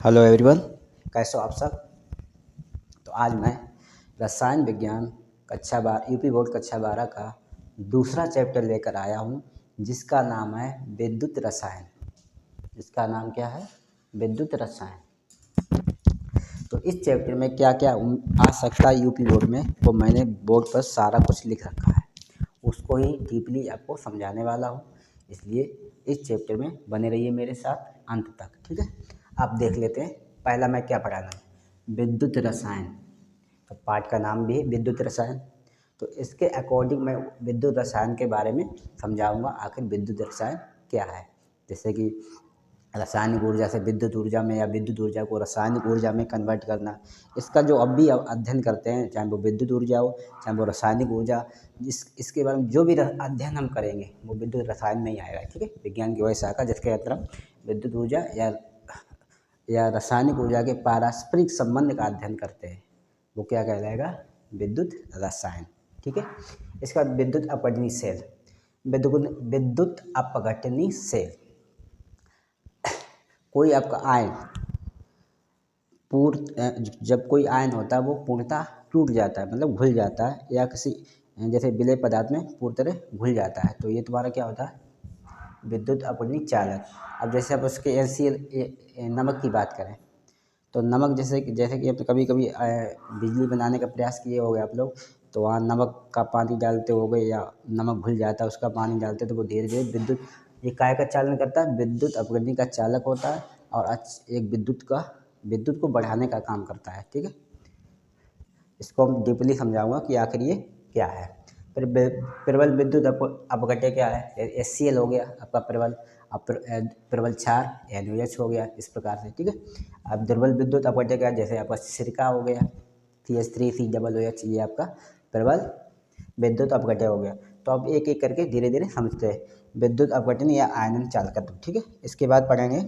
Hello everyone, कैसे हो आप सब। तो आज मैं रसायन विज्ञान कक्षा 12 यूपी बोर्ड कक्षा 12 का दूसरा चैप्टर लेकर आया हूँ, जिसका नाम है विद्युत रसायन। जिसका नाम क्या है? विद्युत रसायन। तो इस चैप्टर में क्या क्या आ सकता है यूपी बोर्ड में, वो मैंने बोर्ड पर सारा कुछ लिख रखा है। उसको ही डीपली आपको समझाने वाला हूँ, इसलिए इस चैप्टर में बने रहिए मेरे साथ अंत तक। ठीक है, आप देख लेते हैं पहला मैं क्या पढ़ाना है, विद्युत रसायन। तो पाठ का नाम भी है विद्युत रसायन। तो इसके अकॉर्डिंग मैं विद्युत रसायन के बारे में समझाऊंगा, आखिर विद्युत रसायन क्या है। जैसे कि रासायनिक ऊर्जा से विद्युत ऊर्जा में, या विद्युत ऊर्जा को रासायनिक ऊर्जा में कन्वर्ट करना, इसका जो अब भी अध्ययन करते हैं, चाहे वो विद्युत ऊर्जा हो चाहे वो रासायनिक ऊर्जा, इसके बारे में जो भी अध्ययन हम करेंगे वो विद्युत रसायन में ही आएगा। ठीक है, विज्ञान की वही शाखा जिसके अंदर विद्युत ऊर्जा या रासायनिक ऊर्जा के पारस्परिक संबंध का अध्ययन करते हैं, वो क्या कहलाएगा? विद्युत रसायन। ठीक है, इसका बाद विद्युत अपघटनी सेल। विद्युत अपघटनी सेल, कोई आपका आयन जब कोई आयन होता है वो पूर्णतः टूट जाता है, मतलब घुल जाता है, या किसी जैसे विलेय पदार्थ में पूरी तरह घुल जाता है, तो ये तुम्हारा क्या होता है? विद्युत अपघटनी चालक। अब जैसे आप उसके एलसीएल नमक की बात करें, तो नमक जैसे कि अब कभी कभी बिजली बनाने का प्रयास किए होंगे आप लोग, तो वहाँ नमक का पानी डालते होगे, या नमक घुल जाता है उसका पानी डालते, तो वो धीरे धीरे विद्युत, ये काय का चालन करता है? विद्युत अपघटनी का चालक होता है, और एक विद्युत को बढ़ाने का काम करता है। ठीक है, इसको हम डीपली समझाऊंगा कि आखिर ये क्या है। फिर प्रबल विद्युत अपघट्य क्या है? एचसीएल हो गया आपका प्रबल, प्रबल क्षार NaOH हो गया, इस प्रकार से। ठीक है, अब दुर्बल विद्युत अपघट्य क्या है? जैसे आपका सिरका हो गया CH3COOH, ये आपका प्रबल विद्युत अपघट्य हो गया। तो अब एक एक करके धीरे धीरे समझते हैं विद्युत अपघटन या आयनन चालकत्व। ठीक है, इसके बाद पढ़ेंगे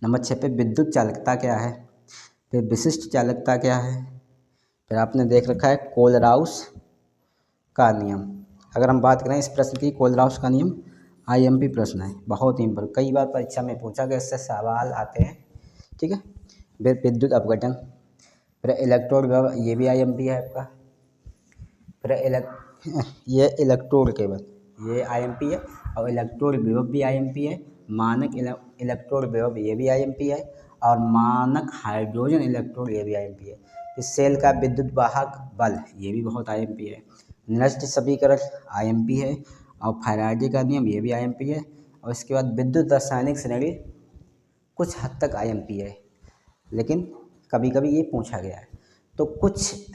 नंबर 6 पे विद्युत चालकता क्या है, फिर विशिष्ट चालकता क्या है, फिर आपने देख रखा है कोलराउस का नियम। अगर हम बात करें इस प्रश्न की, कोलराउस का नियम IMP प्रश्न है, बहुत ही इम्पोर्टेंट, कई बार परीक्षा में पूछा गया, इससे सवाल आते हैं। ठीक है, फिर विद्युत अपघटन, फिर इलेक्ट्रोड विभव, ये भी IMP है आपका। फिर ये इलेक्ट्रोड केवल, ये IMP है, और इलेक्ट्रोड विभव भी IMP है। मानक इलेक्ट्रोड विभव, ये भी IMP है, और मानक हाइड्रोजन इलेक्ट्रोड, ये भी IMP है। इस सेल का विद्युत वाहक बल, ये भी बहुत IMP है। नष्ट समीकरण IMP है, और फैराडे का नियम, ये भी IMP है। और इसके बाद विद्युत रासायनिक श्रेणी कुछ हद तक IMP है, लेकिन कभी कभी ये पूछा गया है। तो कुछ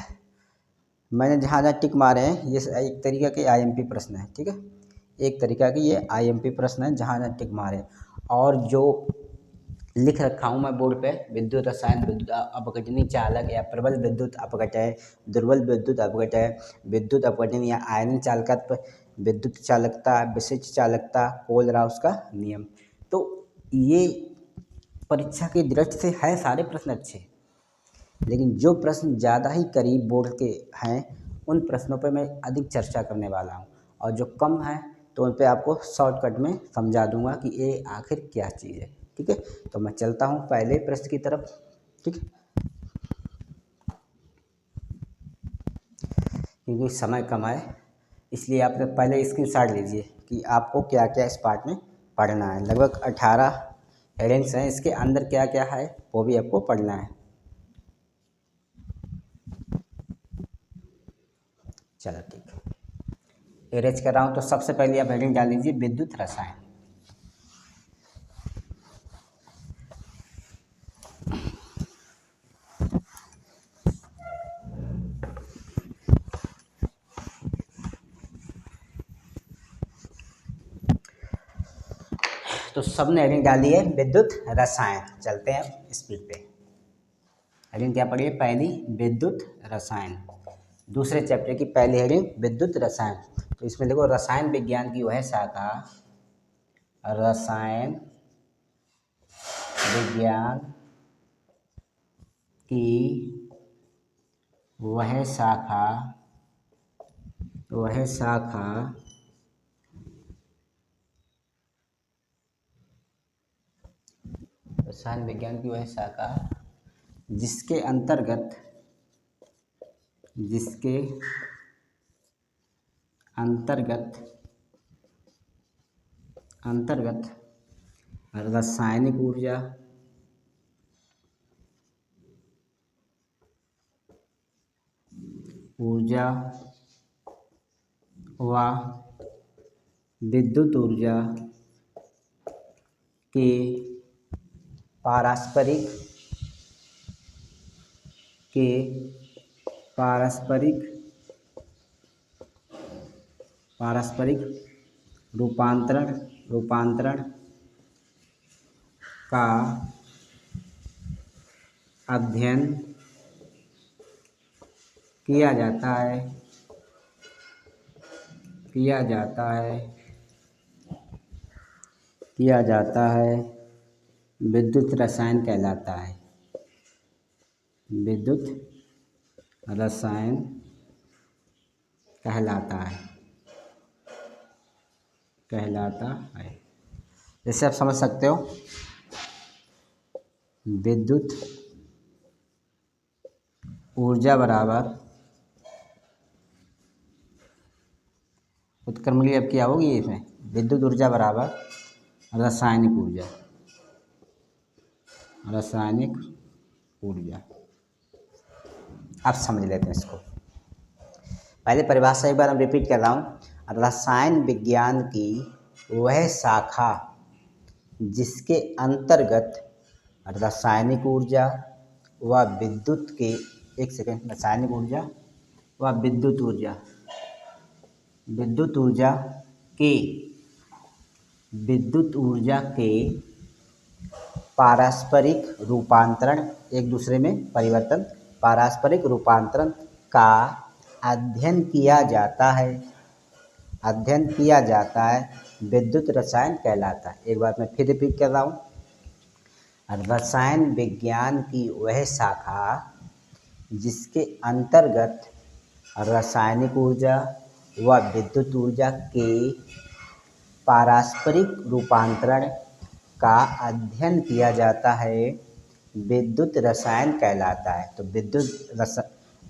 मैंने जहाँ जहाँ टिक मारे हैं, ये एक तरीका के IMP प्रश्न है। ठीक है, एक तरीका की ये IMP प्रश्न है जहाँ जहाँ टिक मारे। और जो लिख रखा हूँ मैं बोर्ड पे, विद्युत रसायन, विद्युत अपघटनी चालक या प्रबल विद्युत अपघटय, दुर्बल विद्युत अपघटय, विद्युत अपघटन या आयन चालकत्व, विद्युत चालकता, विशिष्ट चालकता, कोलराउस का नियम। तो ये परीक्षा की दृष्टि से है सारे प्रश्न अच्छे, लेकिन जो प्रश्न ज़्यादा ही करीब बोर्ड के हैं, उन प्रश्नों पर मैं अधिक चर्चा करने वाला हूँ, और जो कम है तो उन पर आपको शॉर्टकट में समझा दूंगा कि ये आखिर क्या चीज़ है। ठीक है, तो मैं चलता हूँ पहले प्रश्न की तरफ। ठीक है, क्योंकि समय कम है, इसलिए आप पहले स्क्रीनशॉट लीजिए कि आपको क्या क्या इस पार्ट में पढ़ना है। लगभग 18 हेडिंग्स हैं, इसके अंदर क्या क्या है वो भी आपको पढ़ना है। चलो ठीक है, अरेंज कर रहा हूँ। तो सबसे पहले आप हेडिंग डाल लीजिए विद्युत रसायन। तो सबने हेडिंग डाली है विद्युत रसायन। चलते हैं अब स्पीड पे। हेडिंग क्या पढ़ी है? पहली विद्युत रसायन। दूसरे चैप्टर की पहली हेडिंग विद्युत रसायन। तो इसमें देखो, रसायन विज्ञान की वह शाखा, रसायन विज्ञान की वह शाखा रसायन विज्ञान की वह शाखा जिसके अंतर्गत रासायनिक ऊर्जा व विद्युत ऊर्जा के पारस्परिक रूपांतरण का अध्ययन किया जाता है विद्युत रसायन कहलाता है। विद्युत रसायन कहलाता है। जैसे आप समझ सकते हो, विद्युत ऊर्जा बराबर उत्क्रमणीय अब क्या होगी इसमें, विद्युत ऊर्जा बराबर रासायनिक ऊर्जा। आप समझ लेते हैं इसको। पहले परिभाषा एक बार हम रिपीट कर रहा हूँ। रसायन विज्ञान की वह शाखा जिसके अंतर्गत रासायनिक ऊर्जा व विद्युत के रासायनिक ऊर्जा व विद्युत ऊर्जा के पारस्परिक रूपांतरण, एक दूसरे में परिवर्तन, पारस्परिक रूपांतरण का अध्ययन किया जाता है विद्युत रसायन कहलाता है। एक बार मैं फिर रिपीट कर रहा हूँ। रसायन विज्ञान की वह शाखा जिसके अंतर्गत रासायनिक ऊर्जा व विद्युत ऊर्जा के पारस्परिक रूपांतरण का अध्ययन किया जाता है विद्युत रसायन कहलाता है। तो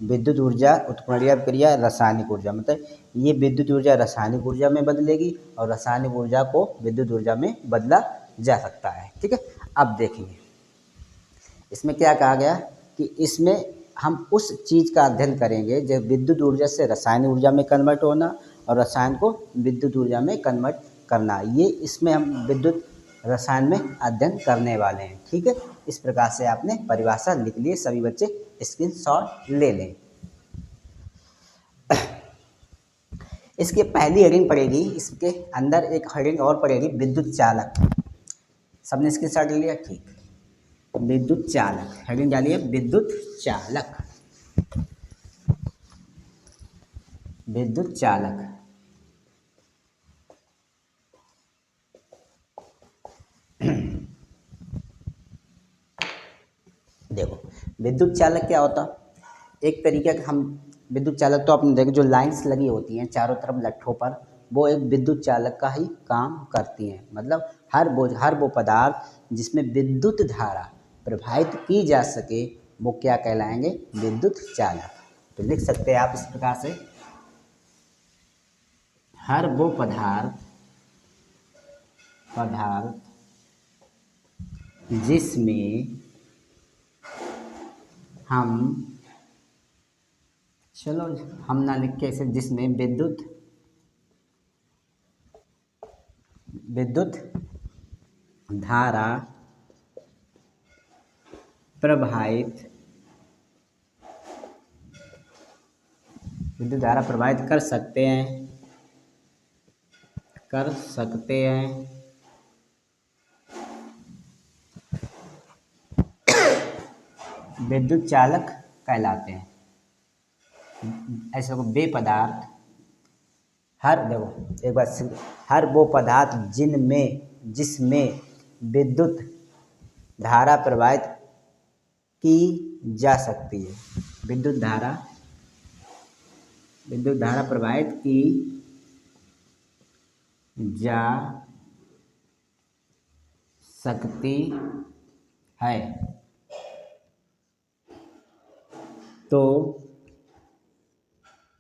विद्युत ऊर्जा उत्क्रमणीय क्रिया रासायनिक ऊर्जा, मतलब ये विद्युत ऊर्जा रासायनिक ऊर्जा में बदलेगी और रासायनिक ऊर्जा को विद्युत ऊर्जा में बदला जा सकता है। ठीक है, अब देखेंगे इसमें क्या कहा गया कि इसमें हम उस चीज़ का अध्ययन करेंगे जो विद्युत ऊर्जा से रासायनिक ऊर्जा में कन्वर्ट होना और रसायन को विद्युत ऊर्जा में कन्वर्ट करना, ये इसमें हम विद्युत रसायन में अध्ययन करने वाले हैं। ठीक है, इस प्रकार से आपने परिभाषा लिख लिए, सभी बच्चे स्क्रीनशॉट ले लें। इसकी पहली हेडिंग पड़ेगी, इसके अंदर एक हेडिंग और पड़ेगी विद्युत चालक। सबने स्क्रीनशॉट ले लिया? ठीक, विद्युत चालक हेडिंग डालिए, विद्युत चालक। देखो विद्युत चालक क्या होता, एक तरीके का हम विद्युत चालक तो आपने देखो जो लाइंस लगी होती हैं चारों तरफ लट्ठों पर, वो एक विद्युत चालक का ही काम करती हैं। मतलब हर वो पदार्थ जिसमें विद्युत धारा प्रवाहित की जा सके वो क्या कहलाएंगे, विद्युत चालक। तो लिख सकते हैं आप इस प्रकार से, हर वो पदार्थ जिसमें हम ना लिख के इसे, जिसमें विद्युत धारा प्रवाहित कर सकते हैं विद्युत चालक कहलाते हैं। ऐसे को वे पदार्थ हर वो पदार्थ जिसमें विद्युत धारा प्रवाहित की जा सकती है, विद्युत धारा प्रवाहित की जा सकती है। तो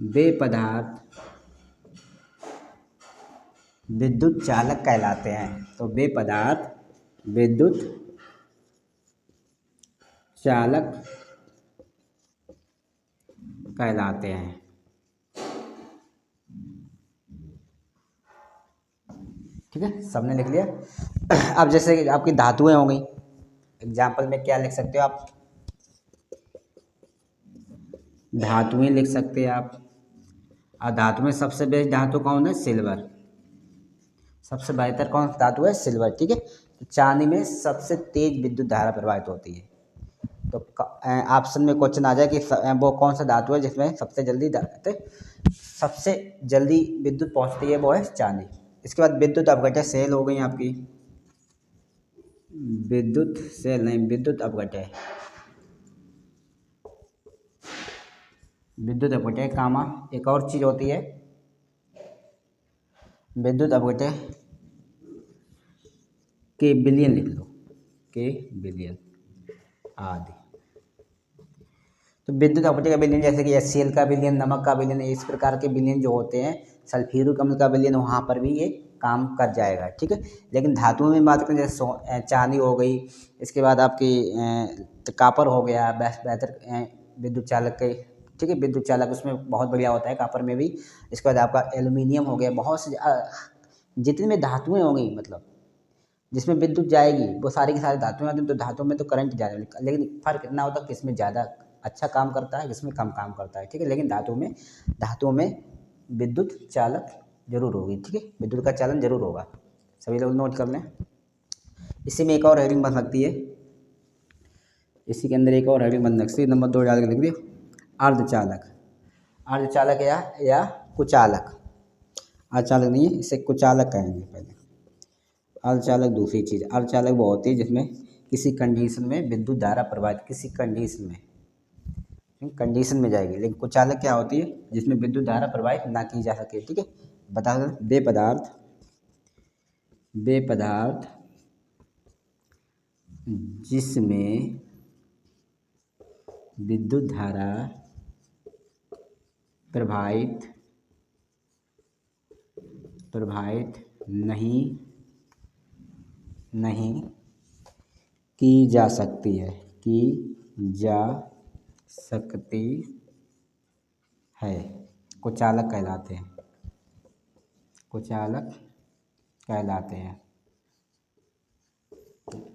वे पदार्थ विद्युत चालक कहलाते हैं। तो वे पदार्थ विद्युत चालक कहलाते हैं। ठीक है, सबने लिख लिया। अब जैसे कि आपकी धातुएं हो गई, एग्जाम्पल में क्या लिख सकते हो आप, धातुएं लिख सकते हैं आप। और धातु में सबसे बेस्ट धातु कौन है, सिल्वर। सबसे बेहतर कौन सा धातु है, सिल्वर। ठीक है, तो चांदी में सबसे तेज विद्युत धारा प्रवाहित होती है। तो ऑप्शन में क्वेश्चन आ जाए कि वो कौन सा धातु है जिसमें सबसे जल्दी विद्युत पहुंचती है, वो है चांदी। इसके बाद विद्युत अपघटय सेल हो गई आपकी, विद्युत सेल नहीं, विद्युत अपघटय, विद्युत अपघटय कामा एक और चीज होती है, विद्युत अपघटय के बिलियन लिख लो, के बिलियन आदि। तो विद्युत अपघटय का विलयन जैसे कि HCl का विलयन, नमक का विलयन, इस प्रकार के विलयन जो होते हैं, सल्फ्यूरिक अम्ल का विलयन, वहाँ पर भी ये काम कर जाएगा। ठीक है, लेकिन धातुओं में बात करें जैसे चांदी हो गई, इसके बाद आपकी कापर हो गया, बेहतर विद्युत चालक के। ठीक है, विद्युत चालक उसमें बहुत बढ़िया होता है कापर में भी। इसके बाद आपका एल्यूमिनियम हो गया, बहुत से जितनी भी धातुएँ हो गई, मतलब जिसमें विद्युत जाएगी वो सारी की सारी धातुएं होती हैं। तो धातुओं में तो करंट ज़्यादा, लेकिन फ़र्क इतना होता है किस में ज़्यादा अच्छा काम करता है, किस में कम काम करता है। ठीक है, लेकिन धातुओं में विद्युत चालक जरूर होगी। ठीक है, विद्युत का चालन जरूर होगा, सभी लोग नोट कर लें। इसी में एक और हेडिंग बन सकती है, इसी के अंदर एक और हेडिंग बन सकती है, नंबर 2 डाल के लिख दियो, अर्धचालक। अर्धचालक या कुचालक, अर्धचालक नहीं है, इसे कुचालक कहेंगे पहले। अर्धचालक दूसरी चीज़, अर्धचालक वो होती है जिसमें किसी कंडीशन में विद्युत धारा प्रवाहित, किसी कंडीशन में जाएगी। लेकिन कुचालक क्या होती है, जिसमें विद्युत धारा प्रवाहित ना की जा सके। ठीक है, बता दें, वे पदार्थ जिसमें विद्युत धारा प्रवाहित नहीं की जा सकती है, कुचालक कहलाते हैं।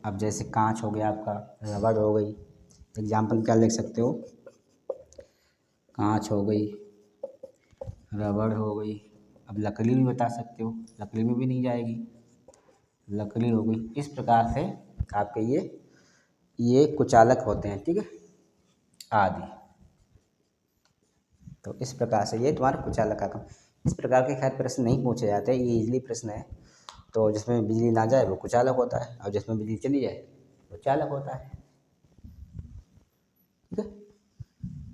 अब जैसे कांच हो गया आपका, रबड़ हो गई, एग्जाम्पल क्या लिख सकते हो, कांच हो गई, रबड़ हो गई। अब लकड़ी भी बता सकते हो, लकड़ी में भी नहीं जाएगी, लकड़ी हो गई। इस प्रकार से आपके ये कुचालक होते हैं। ठीक है, आदि। तो इस प्रकार से ये तुम्हारा कुचालक का काम। इस प्रकार के खैर प्रश्न नहीं पूछे जाते, ये इजीली प्रश्न है। तो जिसमें बिजली ना जाए वो कुचालक होता है, और जिसमें बिजली चली जाए वो चालक होता है। ठीक है,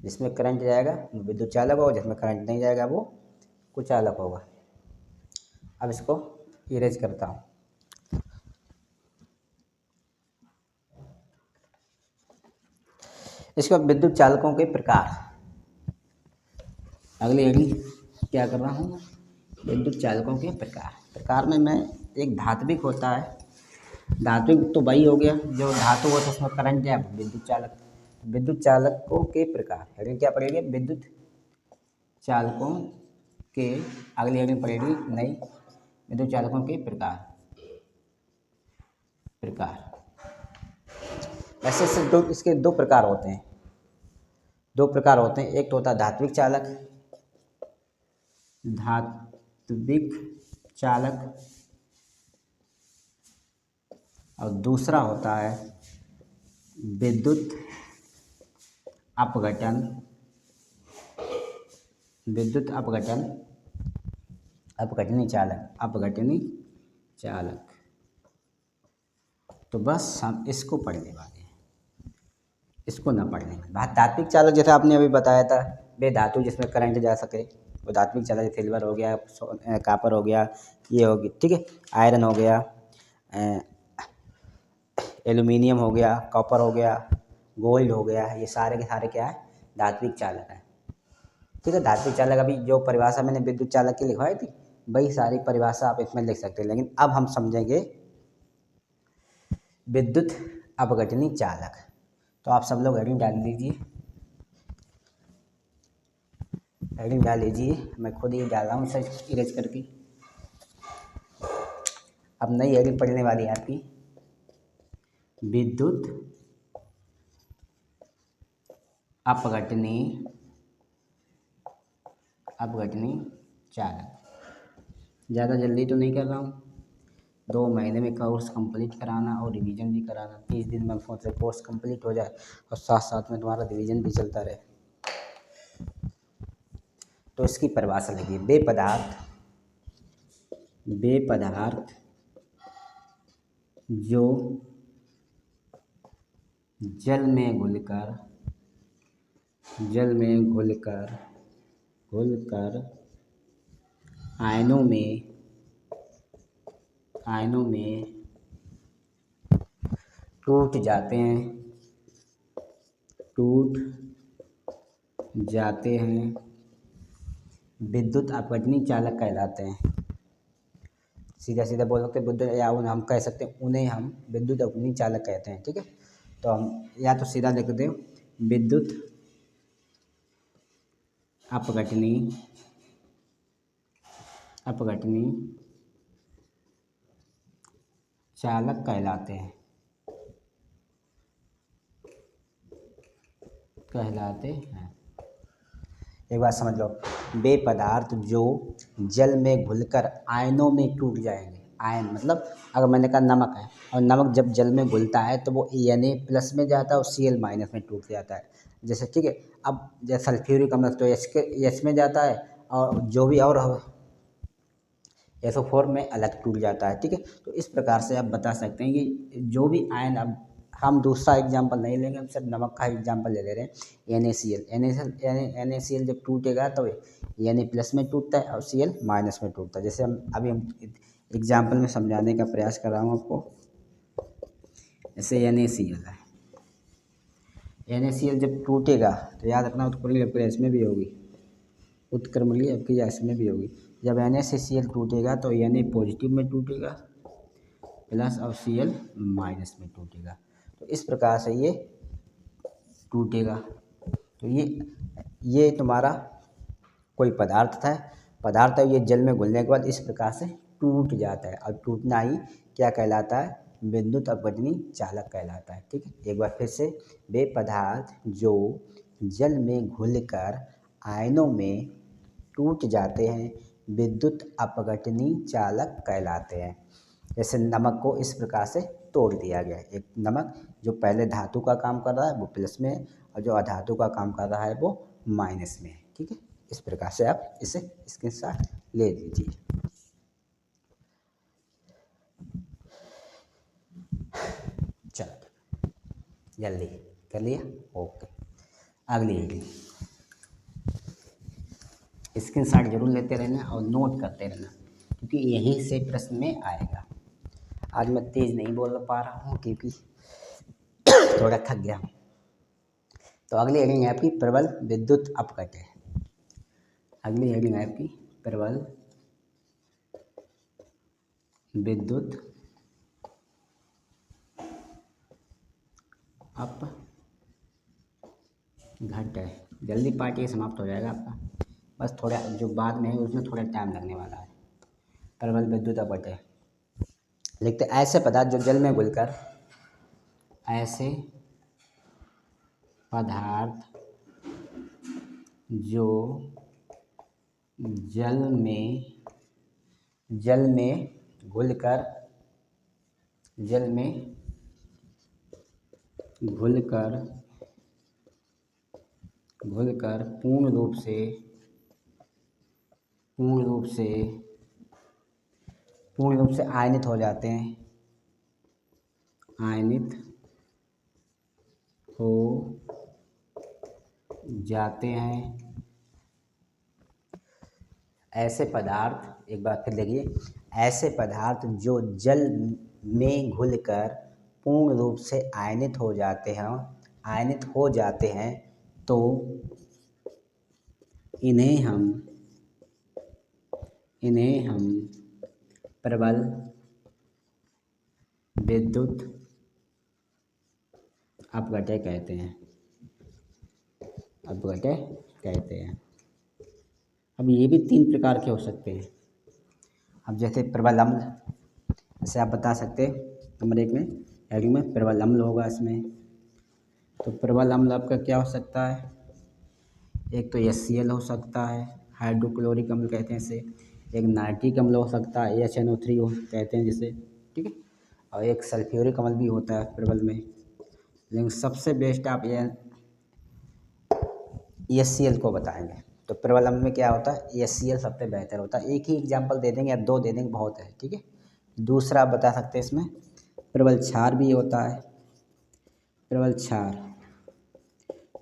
जिसमें करंट जाएगा वो विद्युत चालक होगा, जिसमें करंट नहीं जाएगा वो कुचालक होगा। अब इसको इरेज करता हूँ। इसके बाद विद्युत चालकों के प्रकार, अगली क्या कर रहा हूँ, विद्युत चालकों के प्रकार में मैं एक धात्विक होता है, धात्विक तो वही हो गया जो धातु हो तो उसमें करंट जाए, विद्युत चालक। विद्युत चालकों के प्रकार, हेडिंग क्या पड़ेगी, विद्युत चालकों के, अगली हेडिंग पड़ेगी नई, विद्युत चालकों के प्रकार। ऐसे इसके दो प्रकार होते हैं, एक तो होता है धात्विक चालक, और दूसरा होता है विद्युत अपघटनी चालक। तो बस हम इसको पढ़ने वाले हैं, इसको ना पढ़ने वाले। धात्विक चालक जैसे आपने अभी बताया था, वे धातु जिसमें करंट जा सके, वो धात्विक चालक, सिल्वर हो गया, कापर हो गया, ये होगी। ठीक है, आयरन हो गया, एल्यूमिनियम हो गया, कॉपर हो गया, गोल्ड हो गया, ये सारे के सारे क्या है, धात्विक चालक हैं। ठीक है, धात्विक चालक अभी जो परिभाषा मैंने विद्युत चालक की लिखवाई थी वही सारी परिभाषा आप इसमें लिख सकते हैं। लेकिन अब हम समझेंगे विद्युत अपघटनी चालक। तो आप सब लोग हेडिंग डाल लीजिए, हेडिंग डाल लीजिए, मैं खुद ही डाल रहा हूँ इसे इरेज करके। अब नई हेडिंग पढ़ने वाली है आपकी विद्युत अपघटनी चालक। ज़्यादा जल्दी तो नहीं कर रहा हूँ, 2 महीने में कोर्स कंप्लीट कराना और रिवीजन भी कराना। 30 दिन में सोच रहे कोर्स कंप्लीट हो जाए और साथ साथ में तुम्हारा रिवीजन भी चलता रहे। तो इसकी परिभाषा लिखिए, वे पदार्थ जो जल में घुलकर आयनों में टूट जाते हैं विद्युत अपघटनी चालक कहलाते हैं। सीधा सीधा बोल सकते हैं विद्युत, या हम कह सकते हैं उन्हें हम विद्युत अपघटनी चालक कहते हैं। ठीक है, तो हम या तो सीधा लिख दें विद्युत अपघटनी चालक कहलाते हैं। एक बात समझ लो, वे पदार्थ जो जल में घुलकर आयनों में टूट जाएंगे। आयन मतलब अगर मैंने कहा नमक है, और नमक जब जल में घुलता है तो वो Na+ में जाता है और Cl- में टूट जाता है। जैसे ठीक है, अब जैसे सल्फ्यूरिक अम्ल तो H में जाता है, और जो भी और SO4 में अलग टूट जाता है। ठीक है, तो इस प्रकार से आप बता सकते हैं कि जो भी आयन, अब हम दूसरा एग्जाम्पल नहीं लेंगे, हम सिर्फ नमक का एग्जाम्पल ले ले रहे हैं। NaCl जब टूटेगा तो Na+ में टूटता है और Cl- में टूटता है। जैसे हम एग्जाम्पल में समझाने का प्रयास कर रहा हूँ आपको। जैसे NaCl है, NaCl जब टूटेगा तो याद रखना उत्क्रमणीय अभिक्रिया इसमें भी होगी, उत्क्रमणीय अभिक्रिया इसमें भी होगी। जब NaCl टूटेगा तो Na+ में टूटेगा प्लस और Cl- में टूटेगा। तो इस प्रकार से ये टूटेगा। तो ये तुम्हारा कोई पदार्थ है, ये जल में घुलने के बाद इस प्रकार से टूट जाता है, और टूटना ही क्या कहलाता है, विद्युत अपघटनी चालक कहलाता है। ठीक है, एक बार फिर से, वे पदार्थ जो जल में घुलकर आयनों में टूट जाते हैं विद्युत अपघटनी चालक कहलाते हैं। जैसे नमक को इस प्रकार से तोड़ दिया गया है। एक नमक जो पहले धातु का काम कर रहा है वो प्लस में है, और जो अधातु का काम कर रहा है वो माइनस में है। ठीक है, इस प्रकार से आप इसे स्क्रीनशॉट ले लीजिए। चलो जल्दी कर लिया, ओके। अगली हेडिंग, स्क्रीनशॉट जरूर लेते रहना और नोट करते रहना, क्योंकि यहीं से प्रश्न में आएगा। आज मैं तेज़ नहीं बोल पा रहा हूँ क्योंकि थोड़ा थक गया हूँ। तो अगली हेडिंग है आपकी प्रबल विद्युत अपघट है। अगली हेडिंग है आपकी प्रबल विद्युत अपघट है। जल्दी पार्ट ये समाप्त हो जाएगा आपका, बस थोड़ा जो बाद में है उसमें थोड़ा टाइम लगने वाला है। प्रबल विद्युत अपघट है, लिखते ऐसे पदार्थ जो जल में घुलकर घुलकर पूर्ण रूप से आयनित हो जाते हैं, ऐसे पदार्थ, एक बार फिर देखिए, ऐसे पदार्थ जो जल में घुलकर पूर्ण रूप से आयनित हो जाते हैं तो इन्हें हम प्रबल विद्युत अपघटय कहते हैं। अब ये भी 3 प्रकार के हो सकते हैं। अब जैसे प्रबल अम्ल, जैसे आप बता सकते नंबर 1 में हेडिंग में प्रबल अम्ल होगा इसमें। तो प्रबल अम्ल आपका क्या हो सकता है? एक तो HCl हो सकता है, हाइड्रोक्लोरिक अम्ल कहते हैं इसे। एक नाइट्रिक अम्ल हो सकता है, HNO3 कहते हैं जिसे, ठीक है। और एक सल्फ्यूरिक अम्ल भी होता है प्रबल में, लेकिन सबसे बेस्ट आप HCl को बताएंगे। तो प्रबल अम्ल में क्या होता है? HCl सबसे बेहतर होता है। एक ही एग्जाम्पल दे देंगे या 2 दे देंगे, बहुत है, ठीक है। दूसरा आप बता सकते हैं इसमें प्रबल क्षार भी होता है, प्रबल क्षार।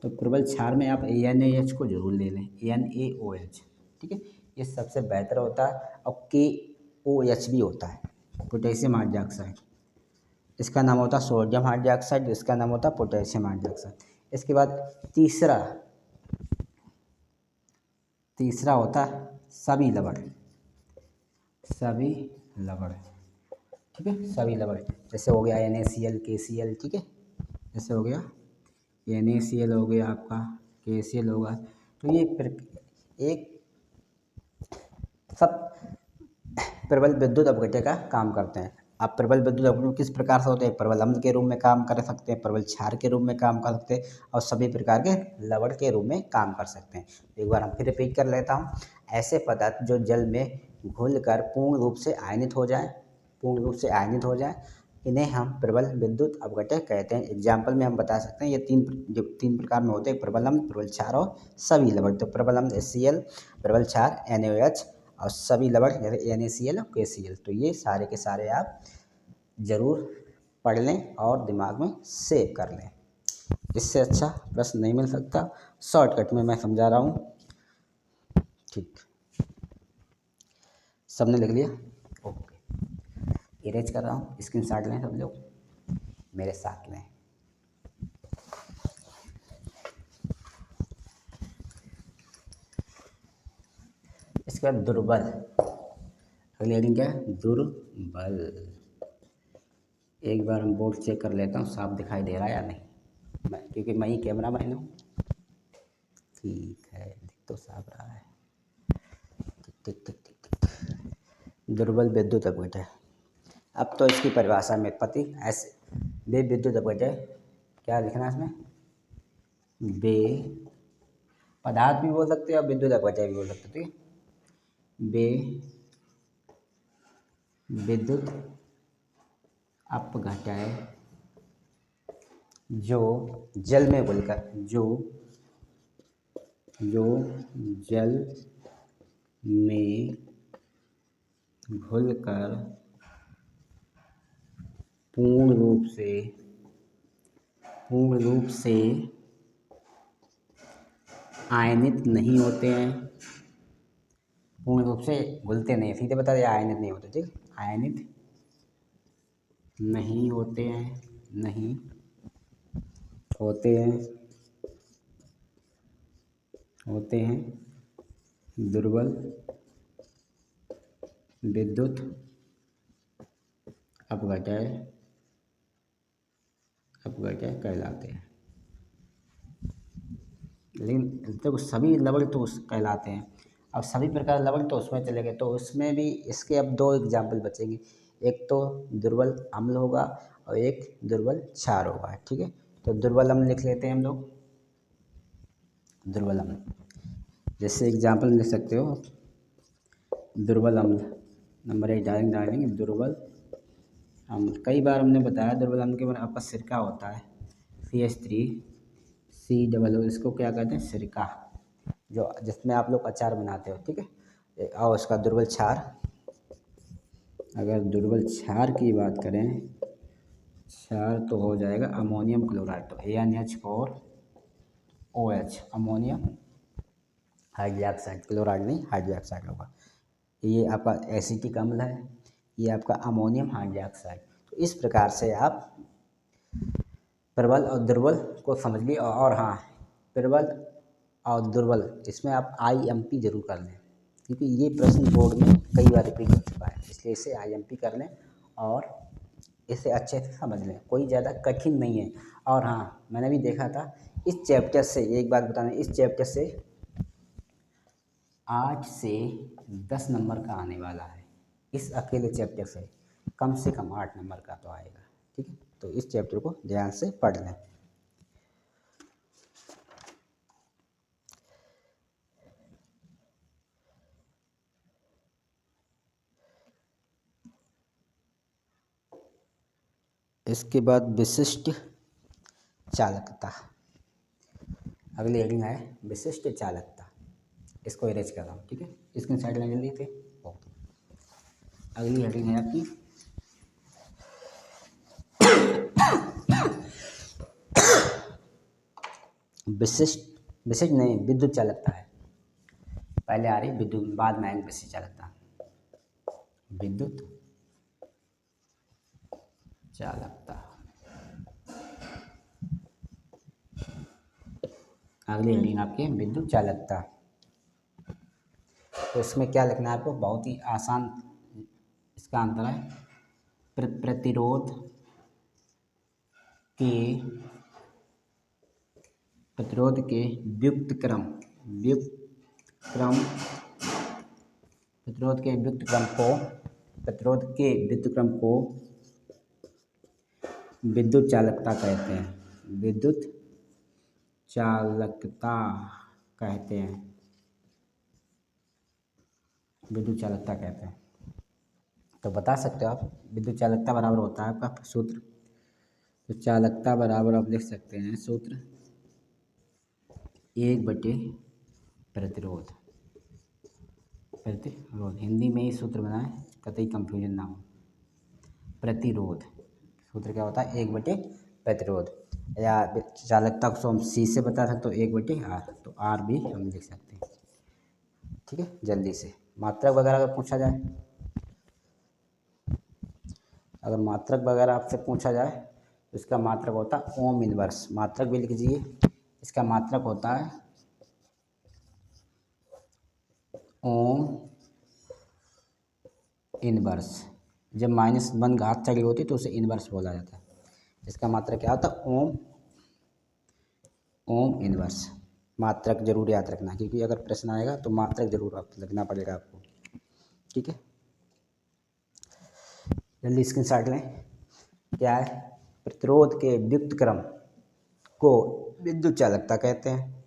तो प्रबल क्षार में आप NaH को जरूर ले लें, NaOH, ठीक है। ये सबसे बेहतर होता है। और KOH भी होता है, पोटेशियम हाइड्रोक्साइड। इसका नाम होता है सोडियम हाइड्रोक्साइड, इसका नाम होता है पोटेशियम हाइड्रोक्साइड। इसके बाद तीसरा होता है सभी लवण, ठीक है। सभी लवण जैसे हो गया NaCl, KCl, ठीक है। जैसे हो गया NaCl हो गया आपका, KCl होगा। तो ये एक सब प्रबल विद्युत अपघटय का काम करते हैं। आप प्रबल विद्युत अपघटय किस प्रकार से होते हैं? प्रबल अम्ल के रूप में काम कर सकते हैं, प्रबल क्षार के रूप में काम कर सकते हैं, और सभी प्रकार के लवण के रूप में काम कर सकते हैं। एक बार हम फिर रिपीट कर लेता हूँ। ऐसे पदार्थ जो जल में घुलकर पूर्ण रूप से आयनित हो जाए, इन्हें हम प्रबल विद्युत अपघटय कहते हैं। एग्जाम्पल में हम बता सकते हैं ये तीन प्रकार में होते हैं, प्रबल अम्ल, प्रबल क्षार और सभी लवण। तो प्रबल अम्ल HCl, प्रबल क्षार NaOH, और सभी लवण जैसे NaCl और KCl। तो ये सारे के सारे आप ज़रूर पढ़ लें और दिमाग में सेव कर लें। इससे अच्छा प्रश्न नहीं मिल सकता। शॉर्टकट में मैं समझा रहा हूँ, ठीक। सबने लिख लिया? ओके, इरेज कर रहा हूँ, स्क्रीनशॉट लें सब लोग, मेरे साथ लें। इसके बाद दुर्बल, अगली हेडिंग क्या है? दुर्बल। एक बार हम बोर्ड चेक कर लेता हूँ साफ दिखाई दे रहा है या नहीं, क्योंकि मैं ही कैमरा मैन हूँ। ठीक है, दिख तो साफ रहा है। ठीक। दुर्बल विद्युत अपघटय। अब तो इसकी परिभाषा में पति ऐसे बे विद्युत अपघटय क्या लिखना है इसमें? बे पदार्थ भी बोल सकते हैं और विद्युत अपघटय भी बोल सकते हैं, ठीक है। बे विद्युत अपघटय जो जल में घुलकर जो जल में घुलकर पूर्ण रूप से आयनित नहीं होते हैं। पूर्ण रूप से घुलते नहीं, सीधे बता दिया आयनित नहीं होते, ठीक। आयनित नहीं होते हैं दुर्बल विद्युत अपघटय कहलाते हैं। लेकिन देखो सभी लवण तो कहलाते हैं। अब सभी प्रकार लवण तो उसमें चले गए, तो उसमें भी इसके अब 2 एग्जाम्पल बचेंगे। एक तो दुर्बल अम्ल होगा और एक दुर्बल क्षार होगा, ठीक है। तो दुर्बल अम्ल लिख लेते हैं हम लोग। दुर्बल अम्ल जैसे एग्जाम्पल लिख सकते हो, दुर्बल अम्ल नंबर 1 डालेंगे दुर्बल अम्ल। कई बार हमने बताया दुर्बल अम्ल के बारे में, आपका सिरका होता है CH3COO, इसको क्या कहते हैं? सिरका, जो जिसमें आप लोग अचार बनाते हो, ठीक है। और उसका दुर्बल क्षार, अगर दुर्बल क्षार की बात करें, क्षार तो हो जाएगा अमोनियम क्लोराइड, तो ANH4OH, अमोनियम हाइड्रोक्साइड, क्लोराइड नहीं हाइड्रोक्साइड होगा। ये आपका एसिटिक अम्ल है, ये आपका अमोनियम हाइड्रोक्साइड। तो इस प्रकार से आप प्रबल और दुर्बल को समझ लिए। और हाँ, प्रबल और दुर्बल इसमें आप IMP जरूर कर लें, क्योंकि ये प्रश्न बोर्ड में कई बार रिपीट हो चुका है, इसलिए इसे IMP कर लें और इसे अच्छे से समझ लें, कोई ज़्यादा कठिन नहीं है। और हाँ, मैंने भी देखा था इस चैप्टर से, एक बात बताना, इस चैप्टर से 8 से 10 नंबर का आने वाला है। इस अकेले चैप्टर से कम 8 नंबर का तो आएगा। ठीक है, तो इस चैप्टर को ध्यान से पढ़ लें। इसके बाद विशिष्ट चालकता, अगली हेडिंग है विशिष्ट चालकता। इसको इरेज कर रहा हूँ, ठीक है, स्क्रीन साइड लेने जल्दी थे। अगली हेडिंग है आपकी विशिष्ट नहीं, विद्युत चालकता है। पहले आ रही विद्युत, बाद में आएंगे विशिष्ट चालकता। विद्युत चालकता, अगली हेडिंग आपकी विद्युत चालकता। तो इसमें क्या लिखना है आपको, बहुत ही आसान इसका आंसर है प्रतिरोध के व्युत्क्रम को विद्युत चालकता कहते हैं। विद्युत चालकता कहते हैं। विद्युत चालकता कहते हैं। तो बता सकते हो आप, विद्युत चालकता बराबर होता है आपका सूत्र। तो चालकता बराबर आप लिख सकते हैं सूत्र 1/प्रतिरोध। हिंदी में ही सूत्र बनाएं, कतई कंफ्यूजन ना हो। प्रतिरोध सूत्र क्या होता है, 1/प्रतिरोध, या चालकता को हम C से बता सकते हो 1/R, तो R भी हम लिख सकते हैं। ठीक है, जल्दी से मात्रक वगैरह अगर पूछा जाए, आपसे पूछा जाए तो इसका मात्रक होता है ओम इनवर्स। मात्रक भी लिख लीजिए, इसका मात्रक होता है ओम इनवर्स। जब -1 घात चली होती तो उसे इनवर्स बोला जाता है। इसका मात्रक क्या होता है, ओम इनवर्स। मात्रक जरूर याद रखना, क्योंकि अगर प्रश्न आएगा तो मात्रक जरूर लिखना पड़ेगा आपको। ठीक है, जल्दी स्क्रीनशॉट लें। क्या है, प्रतिरोध के व्युत्क्रम को विद्युत चालकता कहते हैं।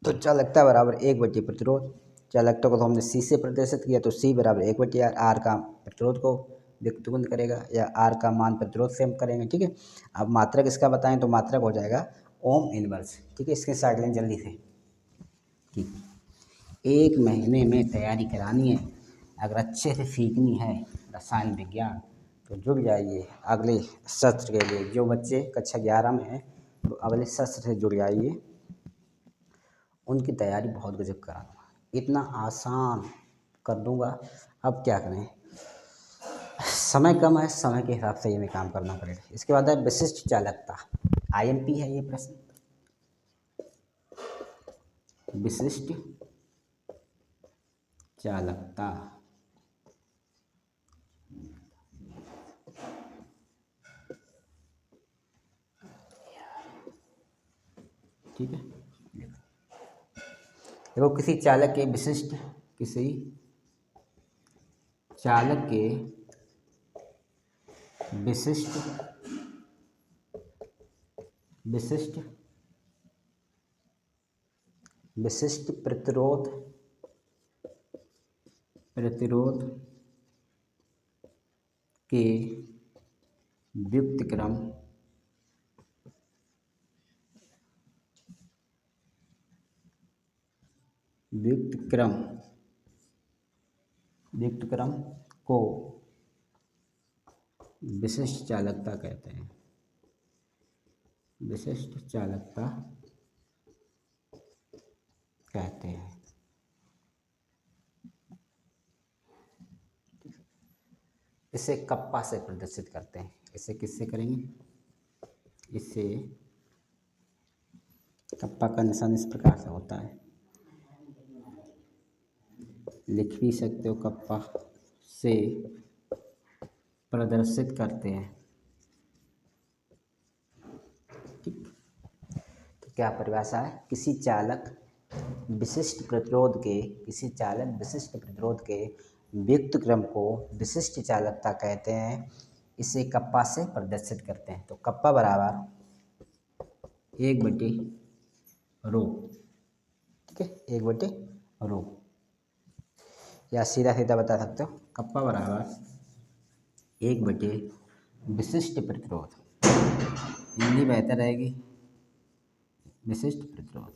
तो चालकता बराबर 1/प्रतिरोध। चालकता को तो हमने C से प्रदर्शित किया, तो C बराबर 1/R। R का प्रतिरोध को व्युत्पन्न करेगा, या R का मान प्रतिरोध से हम करेंगे। ठीक है, अब मात्रक इसका बताएं तो मात्रक हो जाएगा ओम इनवर्स। ठीक है, इसके साइड लें जल्दी से। ठीक, 1 महीने में तैयारी करानी है, अगर अच्छे से सीखनी है रसायन विज्ञान, तो जुड़ जाइए अगले सत्र के लिए। जो बच्चे कक्षा 11 में हैं तो अगले सत्र से जुड़ जाइए, उनकी तैयारी बहुत गजब करा दूँगा, इतना आसान कर दूँगा। अब क्या करें, समय कम है, समय के हिसाब से हमें काम करना पड़ेगा। इसके बाद है विशिष्ट चालकता, IMP है ये प्रश्न। विशिष्ट चालकता, ठीक है, देखो किसी चालक के विशिष्ट विशिष्ट प्रतिरोध के व्युत्क्रम को विशिष्ट चालकता कहते हैं। विशिष्ट चालकता कहते हैं। इसे कप्पा से प्रदर्शित करते हैं। इसे किससे करेंगे, इससे कप्पा का निशान इस प्रकार से होता है, लिख भी सकते हो कप्पा से प्रदर्शित करते हैं। ठीक, तो क्या परिभाषा है, किसी चालक विशिष्ट प्रतिरोध के व्युत्क्रम क्रम को विशिष्ट चालकता कहते हैं, इसे कप्पा से प्रदर्शित करते हैं। तो कप्पा बराबर 1/ρ, ठीक है, 1/ρ, या सीधा सीधा बता सकते हो कप्पा बराबर 1 विशिष्ट प्रतिरोध, हिंदी बेहतर रहेगी, विशिष्ट प्रतिरोध,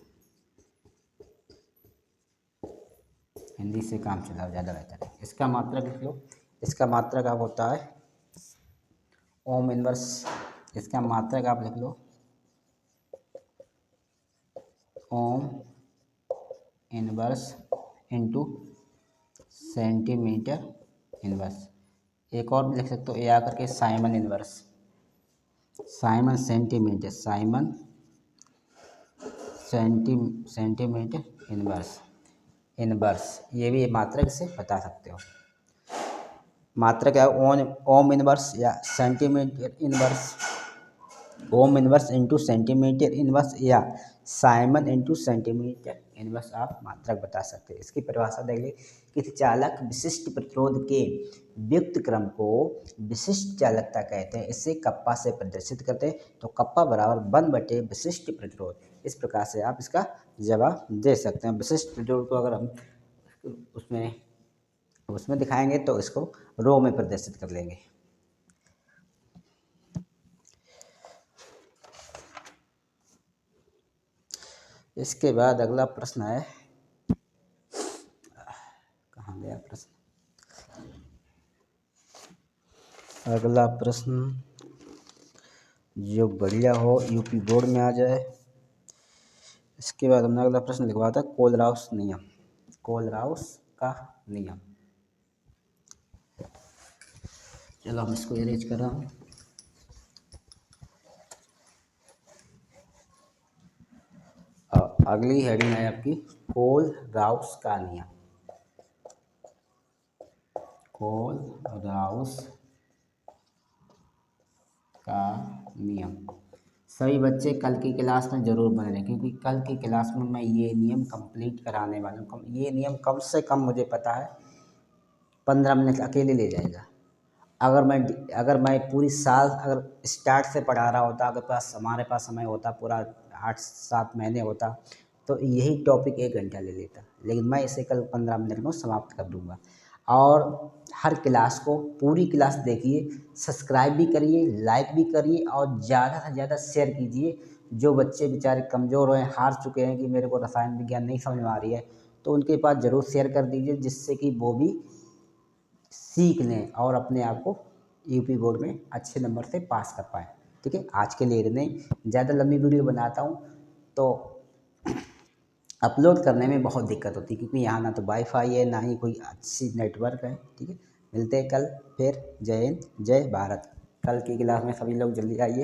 हिंदी से काम चलाओ, ज़्यादा बेहतर है। इसका मात्रक लिख लो, इसका मात्रक आप होता है ओम इनवर्स, इसका मात्रक आप लिख लो ohm inverse into centimetre inverse. एक और भी लिख सकते हो ए आकर के siemens inverse, siemens centimetre, siemens centimetre inverse, ये भी मात्रक से बता सकते हो। मात्रक है ओम इनवर्स या centimetre inverse, ohm inverse into centimetre inverse या साइमन इंटू सेंटीमीटर इनवर्स आप मात्रक बता सकते हैं। इसकी परिभाषा देख ले, किसी चालक विशिष्ट प्रतिरोध के व्युत्क्रम क्रम को विशिष्ट चालकता कहते हैं, इसे कप्पा से प्रदर्शित करते हैं। तो कप्पा बराबर 1/विशिष्ट प्रतिरोध, इस प्रकार से आप इसका जवाब दे सकते हैं। विशिष्ट प्रतिरोध को अगर हम उसमें दिखाएंगे तो इसको रो में प्रदर्शित कर लेंगे। इसके बाद अगला प्रश्न है, कहाँ गया प्रश्न, अगला प्रश्न जो बढ़िया हो यूपी बोर्ड में आ जाए। इसके बाद हमने अगला प्रश्न लिखवाया था कोलराउस नियम, कोलराउस का नियम। चलो हम इसको इरेज कर रहा हूँ। अगली हेडिंग है आपकी कोलराउस का नियम, कोलराउस का नियम। सभी बच्चे कल की क्लास में ज़रूर बने रहें, क्योंकि कल की क्लास में मैं ये नियम कंप्लीट कराने वाला हूँ। ये नियम कम से कम मुझे पता है 15 मिनट अकेले ले जाएगा। अगर मैं पूरी साल अगर स्टार्ट से पढ़ा रहा होता, अगर हमारे पास समय होता पूरा 8-7 महीने होता, तो यही टॉपिक 1 घंटा ले लेता, लेकिन मैं इसे कल 15 मिनट में समाप्त कर दूँगा। और हर क्लास को पूरी क्लास देखिए, सब्सक्राइब भी करिए, लाइक भी करिए और ज़्यादा से ज़्यादा शेयर कीजिए। जो बच्चे बेचारे कमज़ोर हैं, हार चुके हैं कि मेरे को रसायन विज्ञान नहीं समझ में आ रही है, तो उनके पास ज़रूर शेयर कर दीजिए, जिससे कि वो भी सीख लें और अपने आप को यूपी बोर्ड में अच्छे नंबर से पास कर पाएँ। ठीक है, आज के लिए इतने, ज़्यादा लंबी वीडियो बनाता हूँ तो अपलोड करने में बहुत दिक्कत होती है, क्योंकि यहाँ ना तो वाईफाई है, ना ही कोई अच्छी नेटवर्क है। ठीक है, मिलते हैं कल फिर। जय हिंद, जय भारत। कल की क्लास में सभी लोग जल्दी आइए।